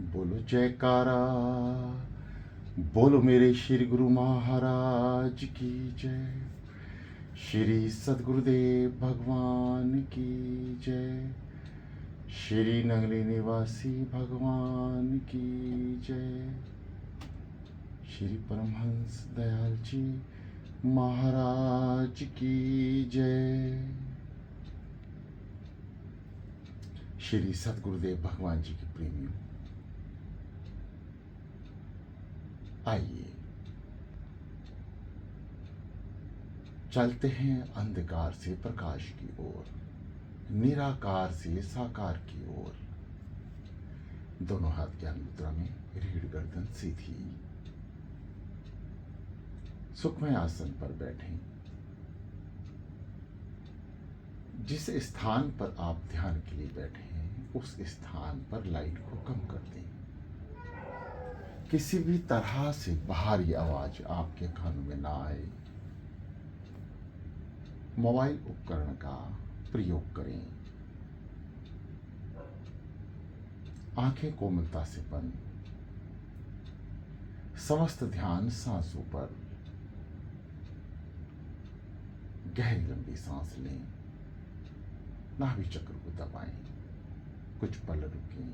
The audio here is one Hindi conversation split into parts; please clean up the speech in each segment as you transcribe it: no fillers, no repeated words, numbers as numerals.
बोलो जयकारा, बोलो मेरे श्री गुरु महाराज की जय। श्री सद्गुरुदेव भगवान की जय। श्री नगरी निवासी भगवान की जय। श्री परमहंस दयाल जी महाराज की जय। श्री सद्गुरुदेव भगवान जी के प्रेमियों, आइए चलते हैं अंधकार से प्रकाश की ओर, निराकार से साकार की ओर। दोनों हाथ ज्ञान मुद्रा में, रीढ़ गर्दन सीधी, सुखमय आसन पर बैठें। जिस स्थान पर आप ध्यान के लिए बैठे हैं उस स्थान पर लाइट को कम कर दें। किसी भी तरह से बाहरी आवाज आपके कानों में ना आए। मोबाइल उपकरण का प्रयोग करें। आंखें कोमलता से बंद, समस्त ध्यान सांसों पर। गहरी लंबी सांस लें, नाभि चक्र को दबाएं, कुछ पल रुकें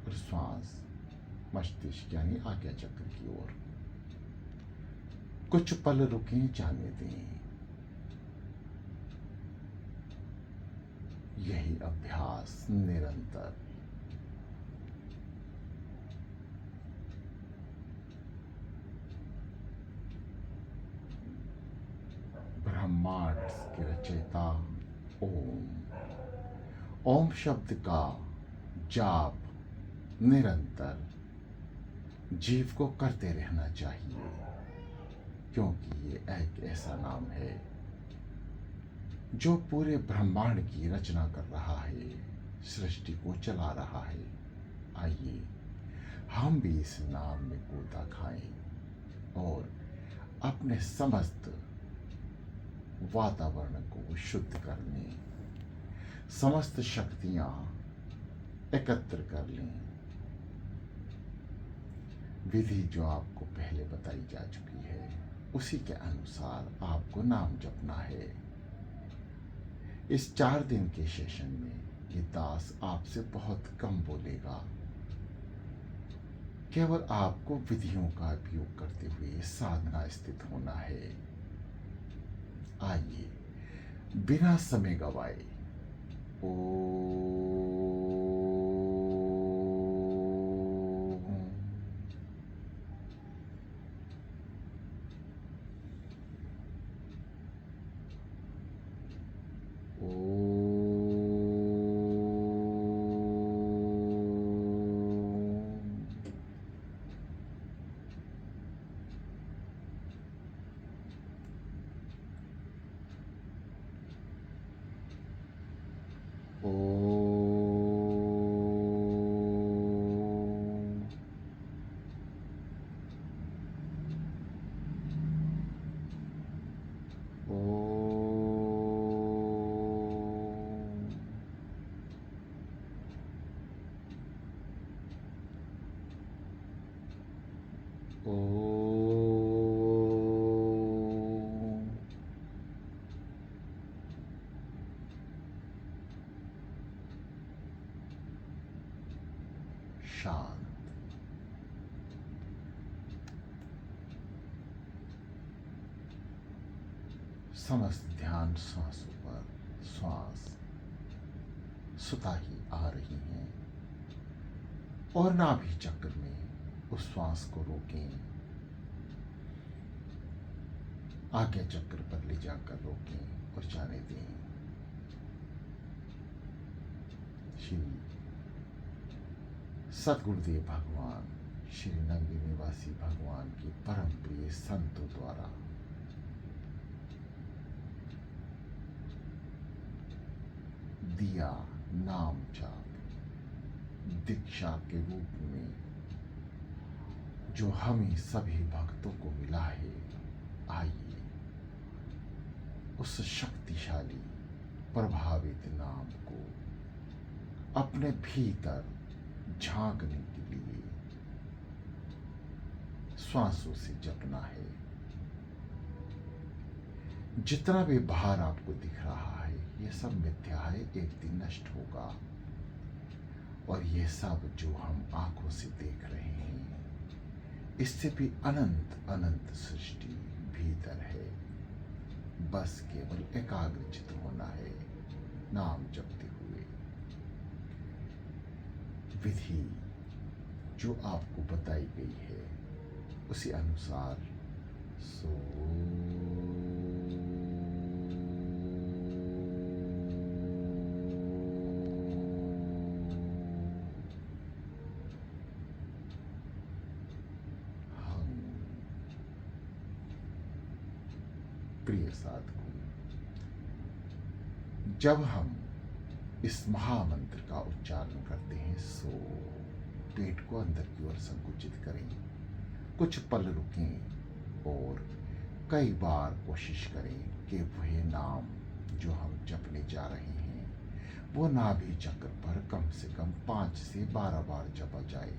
और श्वास मस्तिष्क यानी आज्ञा चक्र की ओर कुछ पल रुकें, जाने दें। यही अभ्यास निरंतर ब्रह्मांड के रचयिता ओम शब्द का जाप निरंतर जीव को करते रहना चाहिए, क्योंकि ये एक ऐसा नाम है जो पूरे ब्रह्मांड की रचना कर रहा है, सृष्टि को चला रहा है। आइए हम भी इस नाम में गोता खाएं और अपने समस्त वातावरण को शुद्ध करने, समस्त शक्तियां एकत्र कर लें। विधि जो आपको पहले बताई जा चुकी है उसी के अनुसार आपको नाम जपना है। इस 4 दिन के सेशन में ये दास आपसे बहुत कम बोलेगा। केवल आपको विधियों का उपयोग करते हुए साधना स्थित होना है। आइए बिना समय गवाए शांत। समस्त ध्यान श्वासों पर। श्वास सुता ही आ रही हैं और नाभि चक्र में उस श्वास को रोकें, आज्ञा चक्र पर ले जाकर रोकें और जाने दें। श्री सद्गुरुदेव भगवान, श्री नगरी निवासी भगवान की परम प्रिय संतों द्वारा दिया नाम जाप दीक्षा के रूप में जो हमें सभी भक्तों को मिला है, आइए उस शक्तिशाली प्रभावित नाम को अपने भीतर झांकने की श्वासों से जपना है। जितना भी बाहर आपको दिख रहा है ये सब मिथ्या है, एक दिन नष्ट होगा। और ये सब जो हम आंखों से देख रहे हैं इससे भी अनंत अनंत सृष्टि भीतर है। बस केवल एकाग्रचित होना है नाम जपते हुए। विधि जो आपको बताई गई है उसी अनुसार सो प्रिय साधकों, जब हम इस महामंत्र का उच्चारण करते हैं सो पेट को अंदर की ओर संकुचित करें, कुछ पल रुकें और कई बार कोशिश करें कि वह नाम जो हम जपने जा रहे हैं वो नाभि चक्र पर कम से कम 5 से 12 बार जपा जाए।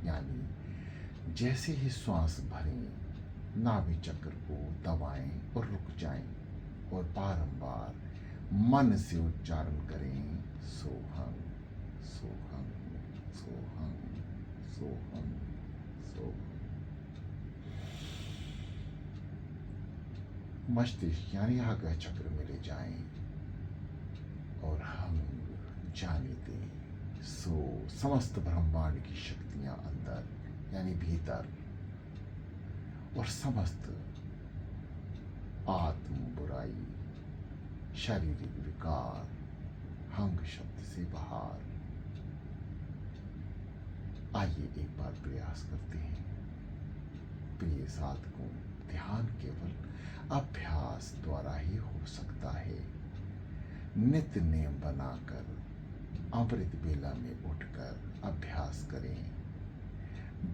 यानी जैसे ही श्वास भरें नाभि चक्र को दबाएं और रुक जाएं और बारंबार मन से उच्चारण करें सोहम सोहम सोहम सोहम सोहम। मस्तिष्क यानी आज्ञा चक्र में ले जाएं और हम जाने दें सो समस्त ब्रह्मांड की शक्तियां अंदर यानी भीतर और समस्त आत्म बुराई शारीरिक विकार हंग शब्द से बाहर। आइए एक बार प्रयास करते हैं। प्रिय साधकों, ध्यान केवल अभ्यास द्वारा ही हो सकता है। नित्य नियम बनाकर अमृत बेला में उठकर अभ्यास करें,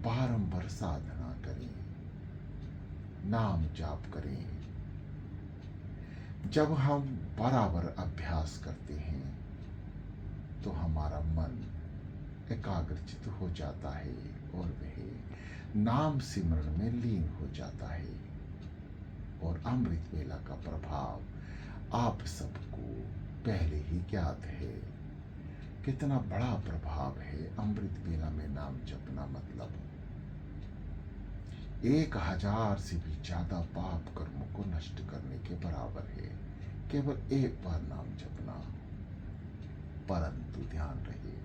बारंबार साधना करें, नाम जाप करें। जब हम बराबर अभ्यास करते हैं तो हमारा मन एकाग्रचित हो जाता है और वह नाम सिमरण में लीन हो जाता है। और अमृत वेला का प्रभाव आप सबको पहले ही ज्ञात है। कितना बड़ा प्रभाव है अमृत वेला में नाम जपना। मतलब 1000 से भी ज्यादा पाप कर्मों को नष्ट करने के बराबर है केवल एक बार नाम जपना। परंतु ध्यान रहे,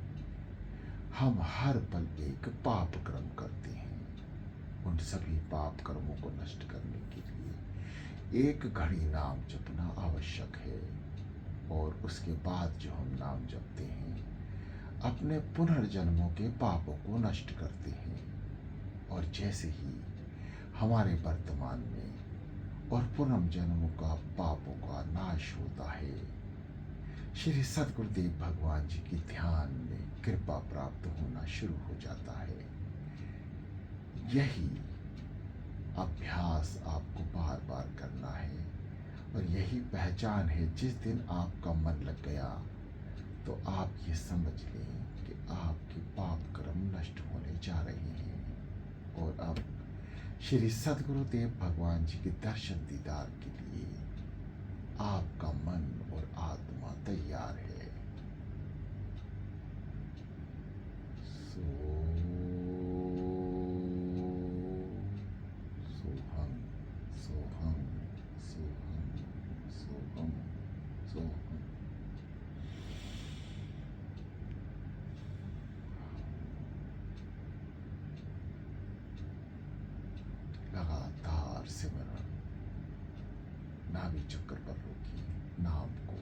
हम हर पल एक पाप कर्म करते हैं। उन सभी पाप कर्मों को नष्ट करने के लिए एक घड़ी नाम जपना आवश्यक है। और उसके बाद जो हम नाम जपते हैं अपने पुनर्जन्मों के पापों को नष्ट करते हैं। और जैसे ही हमारे वर्तमान में और पुनर्जन्मों का पापों का नाश होता है, श्री सद्गुरुदेव भगवान जी के ध्यान में कृपा प्राप्त होना शुरू हो जाता है। यही अभ्यास आपको बार बार करना है और यही पहचान है। जिस दिन आपका मन लग गया तो आप ये समझ लें कि आपके पाप कर्म नष्ट होने जा रहे हैं। और अब श्री सद्गुरुदेव भगवान जी के दर्शन दीदार के लिए आपका मन और आत्मा तैयार है। सोहम सोहम सोहम सोहम सोहम। लगातार सिमरण, नाभि चक्र पर रोकिए नाम को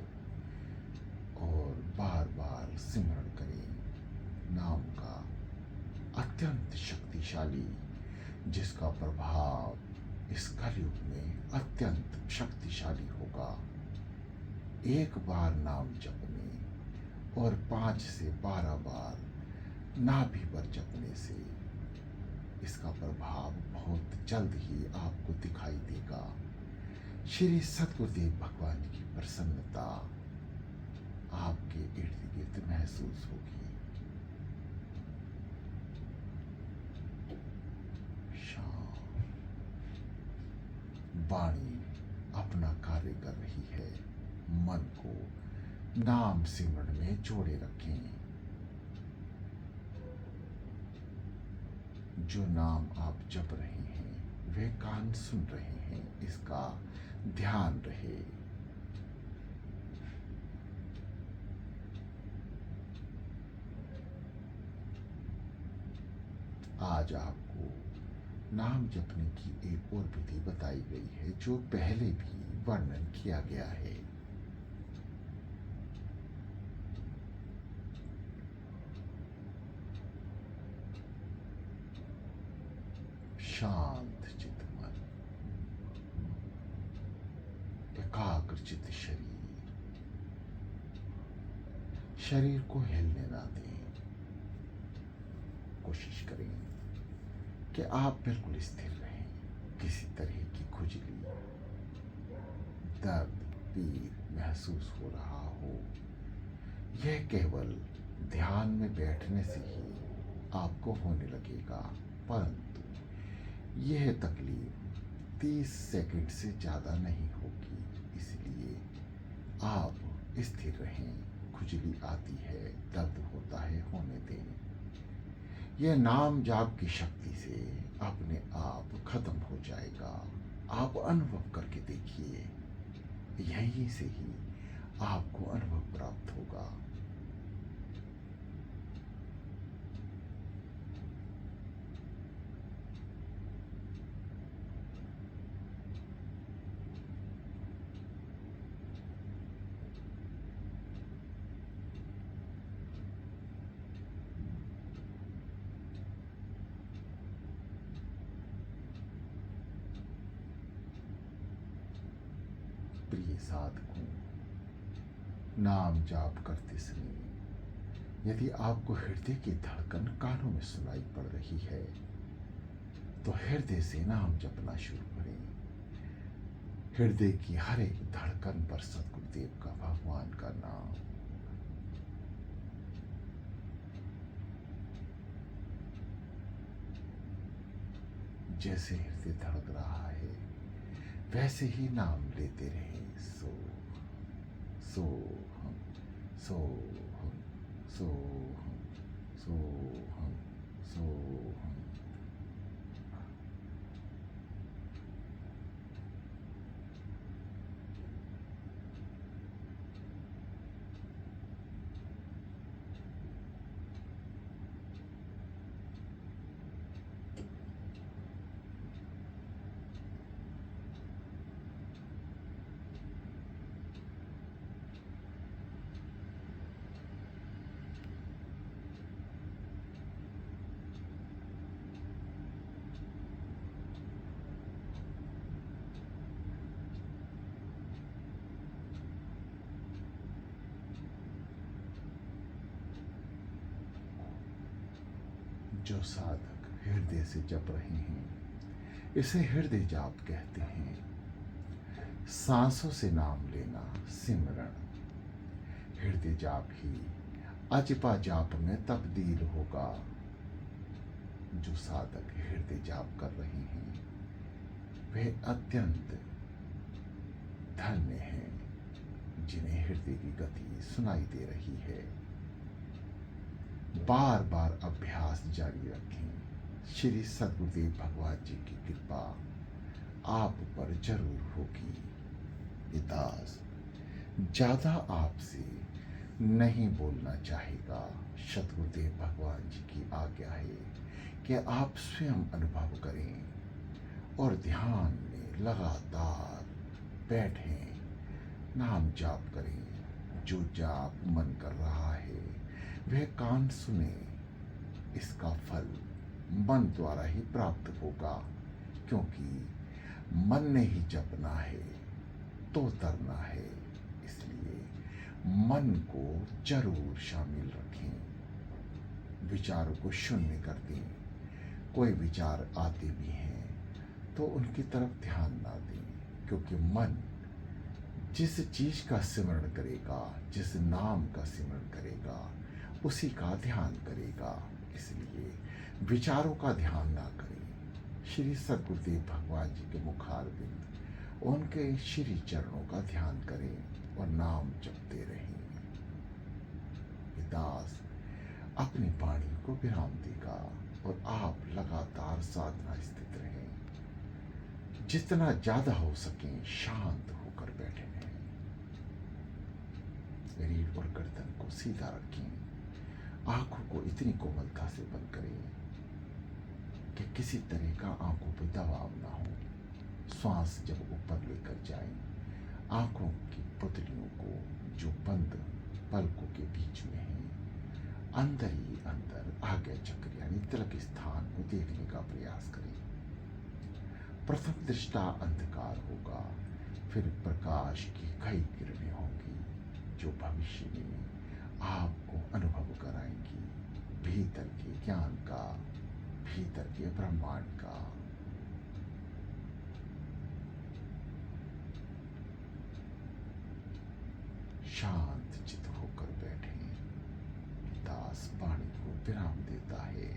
और बार बार सिमरण करें नाम का अत्यंत शक्तिशाली, जिसका प्रभाव इस कलयुग में अत्यंत शक्तिशाली होगा। एक बार नाम जपने और 5 से 12 बार नाभि पर जपने से इसका प्रभाव बहुत जल्द ही आपको दिखाई देगा। श्री सद्गुरुदेव भगवान की प्रसन्नता आपके इर्द गिर्द महसूस होगी। शांत वाणी अपना कार्य कर रही है। मन को नाम सिमरन में जोड़े रखें। जो नाम आप जप रहे हैं वे कान सुन रहे हैं, इसका ध्यान रहे। आज आपको नाम जपने की एक और विधि बताई गई है जो पहले भी वर्णन किया गया है। शांत चित्त मन, एकाग्र चित्त शरीर, शरीर को हिलने ना दें। कोशिश करें कि आप बिल्कुल स्थिर रहें। किसी तरह की खुजली, दर्द, पीड़ महसूस हो रहा हो, यह केवल ध्यान में बैठने से ही आपको होने लगेगा, परंतु यह तकलीफ 30 सेकंड से ज़्यादा नहीं होगी। इसलिए आप स्थिर रहें। खुजली आती है, दर्द होता है, होने दें। यह नाम जाप की शक्ति से अपने आप खत्म हो जाएगा। आप अनुभव करके देखिए, यहीं से ही आपको अनुभव प्राप्त होगा। प्रिय साधकों, नाम जाप करते समय यदि आपको हृदय की धड़कन कानों में सुनाई पड़ रही है तो हृदय से नाम जपना शुरू करें। हृदय की हर एक धड़कन पर सद्गुरुदेव का, भगवान का नाम। जैसे हृदय धड़क रहा है वैसे ही नाम लेते रहें। सो सो हम, सो हम, सो हम, सो हम, सो हम। जो साधक हृदय से जप रहे हैं इसे हृदय जाप कहते हैं। सांसों से नाम लेना सिमरन। हृदय जाप ही अजपा जाप में तब्दील होगा। जो साधक हृदय जाप कर रहे हैं वे अत्यंत धन्य हैं जिन्हें हृदय की गति सुनाई दे रही है। बार बार अभ्यास जारी रखें। श्री सद्गुरुदेव भगवान जी की कृपा आप पर जरूर होगी। दास ज्यादा आपसे नहीं बोलना चाहेगा। सद्गुरुदेव भगवान जी की आज्ञा है कि आप स्वयं अनुभव करें और ध्यान में लगातार बैठें, नाम जाप करें। जो जाप मन कर रहा है वह कान सुने। इसका फल मन द्वारा ही प्राप्त होगा, क्योंकि मन ने ही जपना है तो तरना है। इसलिए मन को जरूर शामिल रखें। विचारों को शून्य कर दें। कोई विचार आते भी हैं तो उनकी तरफ ध्यान ना दें, क्योंकि मन जिस चीज का सिमरण करेगा, जिस नाम का सिमरण करेगा, उसी का ध्यान करेगा। इसलिए विचारों का ध्यान ना करें। श्री सद्गुरुदेव भगवान जी के मुखारविंद उनके श्री चरणों का ध्यान करें और नाम जपते रहें। ये दास अपनी वाणी को विराम देगा और आप लगातार साधना स्थित रहें। जितना ज्यादा हो सके शांत होकर बैठे रहें। रीढ़ और गर्दन को सीधा रखें। आंखों को इतनी कोमलता से बंद करें कि किसी तरह का आंखों पर दबाव ना हो। श्वास जब ऊपर लेकर जाएं, आंखों की पुतलियों को जो बंद पलकों के बीच में है, अंदर ही अंदर आज्ञा चक्र यानी तिलक स्थान को देखने का प्रयास करें। प्रथम दृष्टा अंधकार होगा, फिर प्रकाश की कई किरणें होंगी जो भविष्य में आपको अनुभव कराएंगी भीतर के ज्ञान का, भीतर के ब्रह्मांड का। शांत चित होकर बैठे। दास वाणी को विराम देता है।